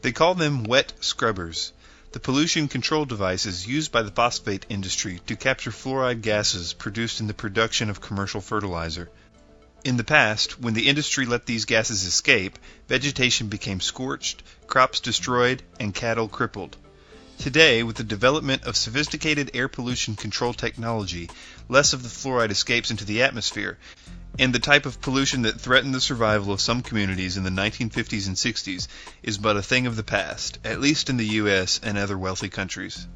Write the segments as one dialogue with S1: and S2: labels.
S1: They call them wet scrubbers, the pollution control devices used by the phosphate industry to capture fluoride gases produced in the production of commercial fertilizer. In the past, when the industry let these gases escape, vegetation became scorched, crops destroyed, and cattle crippled. Today, with the development of sophisticated air pollution control technology, less of the fluoride escapes into the atmosphere, and the type of pollution that threatened the survival of some communities in the 1950s and 60s is but a thing of the past, at least in the U.S. and other wealthy countries.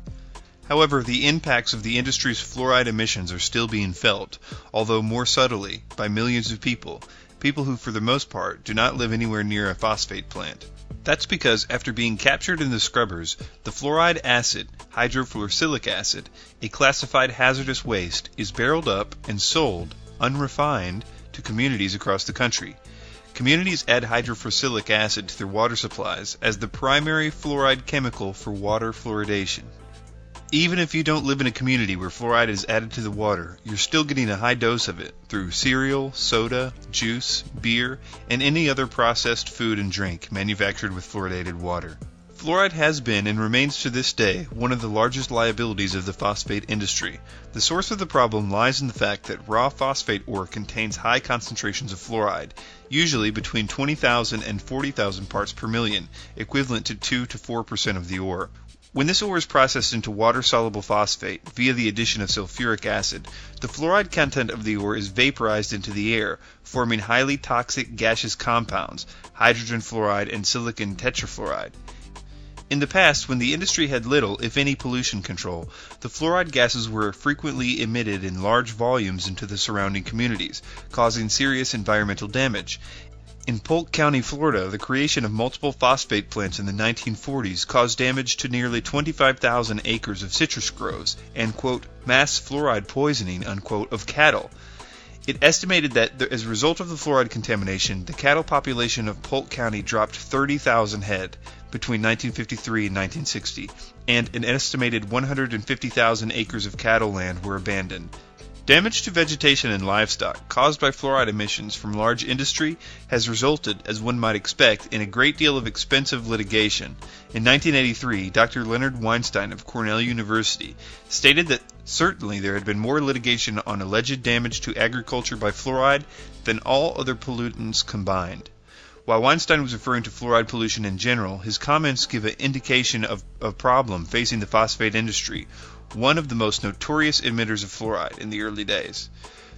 S1: However, the impacts of the industry's fluoride emissions are still being felt, although more subtly, by millions of people who for the most part do not live anywhere near a phosphate plant. That's because after being captured in the scrubbers, the fluoride acid, hydrofluorosilicic acid, a classified hazardous waste, is barreled up and sold, unrefined, to communities across the country. Communities add hydrofluorosilicic acid to their water supplies as the primary fluoride chemical for water fluoridation. Even if you don't live in a community where fluoride is added to the water, you're still getting a high dose of it through cereal, soda, juice, beer, and any other processed food and drink manufactured with fluoridated water. Fluoride has been and remains to this day one of the largest liabilities of the phosphate industry. The source of the problem lies in the fact that raw phosphate ore contains high concentrations of fluoride, usually between 20,000 and 40,000 parts per million, equivalent to 2 to 4% of the ore. When this ore is processed into water-soluble phosphate via the addition of sulfuric acid, the fluoride content of the ore is vaporized into the air, forming highly toxic gaseous compounds, hydrogen fluoride and silicon tetrafluoride. In the past, when the industry had little, if any, pollution control, the fluoride gases were frequently emitted in large volumes into the surrounding communities, causing serious environmental damage. In Polk County, Florida, the creation of multiple phosphate plants in the 1940s caused damage to nearly 25,000 acres of citrus groves and, quote, mass fluoride poisoning, unquote, of cattle. It estimated that as a result of the fluoride contamination, the cattle population of Polk County dropped 30,000 head between 1953 and 1960, and an estimated 150,000 acres of cattle land were abandoned. Damage to vegetation and livestock caused by fluoride emissions from large industry has resulted, as one might expect, in a great deal of expensive litigation. In 1983, Dr. Leonard Weinstein of Cornell University stated that certainly there had been more litigation on alleged damage to agriculture by fluoride than all other pollutants combined. While Weinstein was referring to fluoride pollution in general, his comments give an indication of a problem facing the phosphate industry, one of the most notorious emitters of fluoride in the early days.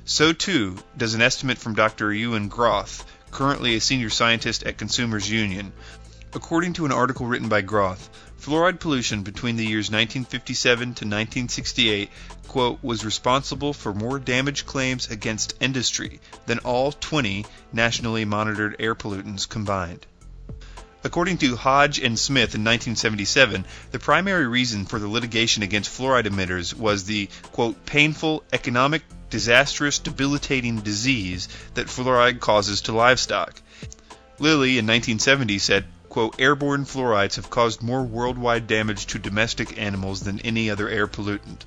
S1: So too does an estimate from Dr. Ewan Groth, currently a senior scientist at Consumers Union. According to an article written by Groth, fluoride pollution between the years 1957 to 1968, quote, was responsible for more damage claims against industry than all 20 nationally monitored air pollutants combined. According to Hodge and Smith in 1977, the primary reason for the litigation against fluoride emitters was the, quote, painful, economic, disastrous, debilitating disease that fluoride causes to livestock. Lilly in 1970 said, quote, airborne fluorides have caused more worldwide damage to domestic animals than any other air pollutant.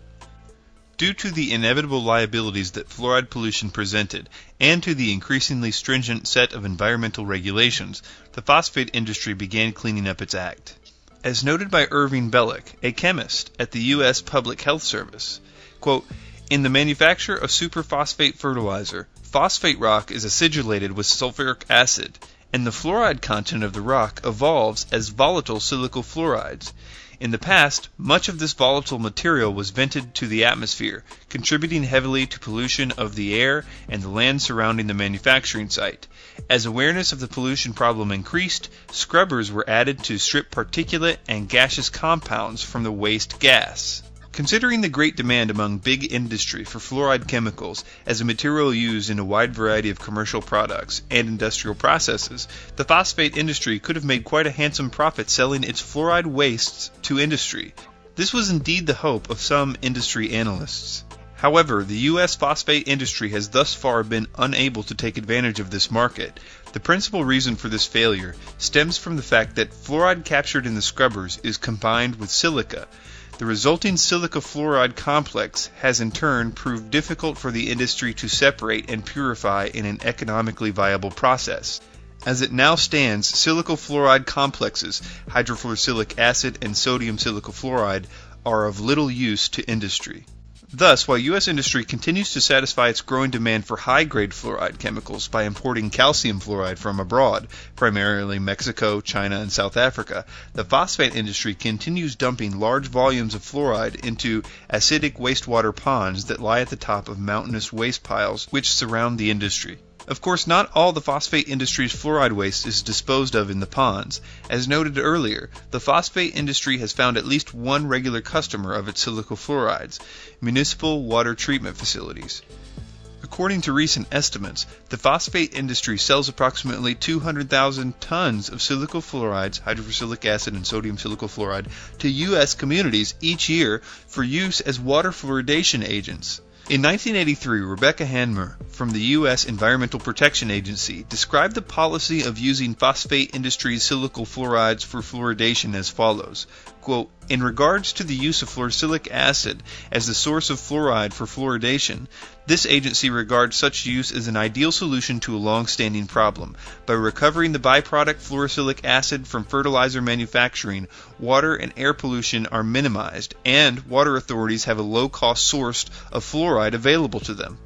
S1: Due to the inevitable liabilities that fluoride pollution presented, and to the increasingly stringent set of environmental regulations, the phosphate industry began cleaning up its act. As noted by Irving Bellick, a chemist at the U.S. Public Health Service, quote, in the manufacture of superphosphate fertilizer, phosphate rock is acidulated with sulfuric acid, and the fluoride content of the rock evolves as volatile silicofluorides. In the past, much of this volatile material was vented to the atmosphere, contributing heavily to pollution of the air and the land surrounding the manufacturing site. As awareness of the pollution problem increased, scrubbers were added to strip particulate and gaseous compounds from the waste gas. Considering the great demand among big industry for fluoride chemicals as a material used in a wide variety of commercial products and industrial processes, the phosphate industry could have made quite a handsome profit selling its fluoride wastes to industry. This was indeed the hope of some industry analysts. However, the U.S. phosphate industry has thus far been unable to take advantage of this market. The principal reason for this failure stems from the fact that fluoride captured in the scrubbers is combined with silica. The resulting silicofluoride complex has in turn proved difficult for the industry to separate and purify in an economically viable process. As it now stands, silicofluoride complexes, hydrofluorosilicic acid and sodium silicofluoride, are of little use to industry. Thus, while U.S. industry continues to satisfy its growing demand for high-grade fluoride chemicals by importing calcium fluoride from abroad, primarily Mexico, China, and South Africa, the phosphate industry continues dumping large volumes of fluoride into acidic wastewater ponds that lie at the top of mountainous waste piles which surround the industry. Of course, not all the phosphate industry's fluoride waste is disposed of in the ponds. As noted earlier, the phosphate industry has found at least one regular customer of its silicofluorides: municipal water treatment facilities. According to recent estimates, the phosphate industry sells approximately 200,000 tons of silicofluorides, hydrofluorosilicic acid, and sodium silicofluoride to U.S. communities each year for use as water fluoridation agents. In 1983, Rebecca Hanmer from the U.S. Environmental Protection Agency described the policy of using phosphate industry's silicofluorides for fluoridation as follows, quote, "In regards to the use of fluorosilicic acid as the source of fluoride for fluoridation, this agency regards such use as an ideal solution to a long-standing problem. By recovering the byproduct fluorosilicic acid from fertilizer manufacturing, water and air pollution are minimized, and water authorities have a low-cost source of fluoride available to them."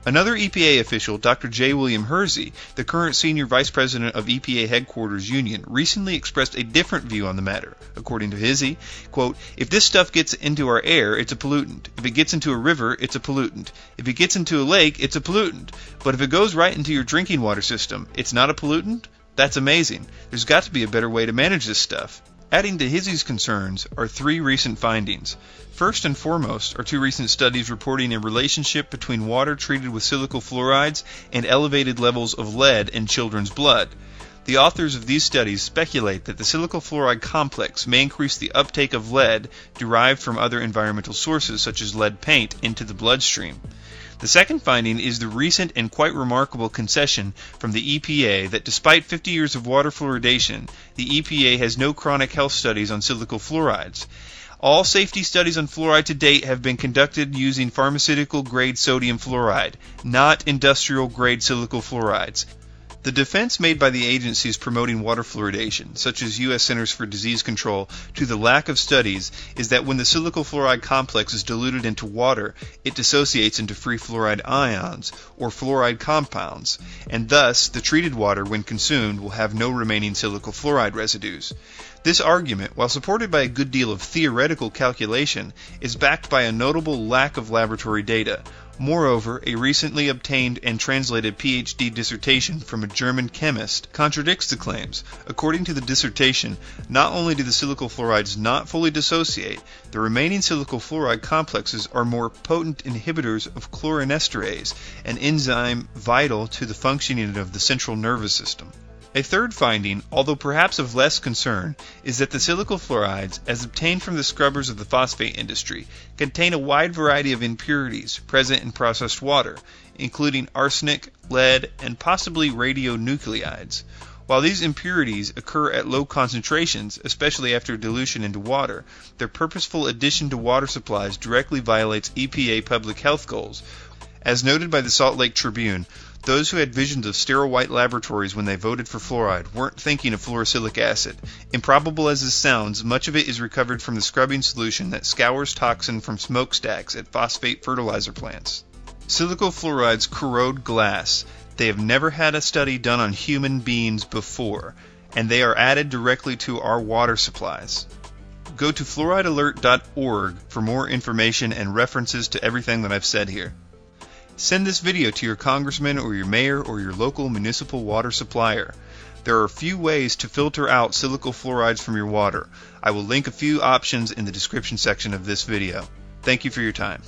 S1: Another EPA official, Dr. J. William Hersey, the current senior vice president of EPA Headquarters Union, recently expressed a different view on the matter. According to Hersey, quote, "If this stuff gets into our air, it's a pollutant. If it gets into a river, it's a pollutant. If it gets into a lake, it's a pollutant. But if it goes right into your drinking water system, it's not a pollutant? That's amazing. There's got to be a better way to manage this stuff." Adding to Hersey's concerns are three recent findings. First and foremost are two recent studies reporting a relationship between water treated with silicofluorides and elevated levels of lead in children's blood. The authors of these studies speculate that the silicofluoride complex may increase the uptake of lead derived from other environmental sources such as lead paint into the bloodstream. The second finding is the recent and quite remarkable concession from the EPA that despite 50 years of water fluoridation, the EPA has no chronic health studies on silicofluorides. All safety studies on fluoride to date have been conducted using pharmaceutical-grade sodium fluoride, not industrial-grade silicofluorides. The defense made by the agencies promoting water fluoridation, such as U.S. Centers for Disease Control, to the lack of studies is that when the silicofluoride complex is diluted into water, it dissociates into free fluoride ions, or fluoride compounds, and thus the treated water, when consumed, will have no remaining silicofluoride residues. This argument, while supported by a good deal of theoretical calculation, is backed by a notable lack of laboratory data. Moreover, a recently obtained and translated PhD dissertation from a German chemist contradicts the claims. According to the dissertation, not only do the silicofluorides not fully dissociate, the remaining silicofluoride complexes are more potent inhibitors of chloranesterase, an enzyme vital to the functioning of the central nervous system. A third finding, although perhaps of less concern, is that the silicofluorides, as obtained from the scrubbers of the phosphate industry, contain a wide variety of impurities present in processed water, including arsenic, lead, and possibly radionuclides. While these impurities occur at low concentrations, especially after dilution into water, their purposeful addition to water supplies directly violates EPA public health goals. As noted by the Salt Lake Tribune, those who had visions of sterile white laboratories when they voted for fluoride weren't thinking of fluorosilicic acid. Improbable as this sounds, much of it is recovered from the scrubbing solution that scours toxin from smokestacks at phosphate fertilizer plants. Silicofluorides corrode glass. They have never had a study done on human beings before, and they are added directly to our water supplies. Go to fluoridealert.org for more information and references to everything that I've said here. Send this video to your congressman or your mayor or your local municipal water supplier. There are a few ways to filter out silicofluorides from your water. I will link a few options in the description section of this video. Thank you for your time.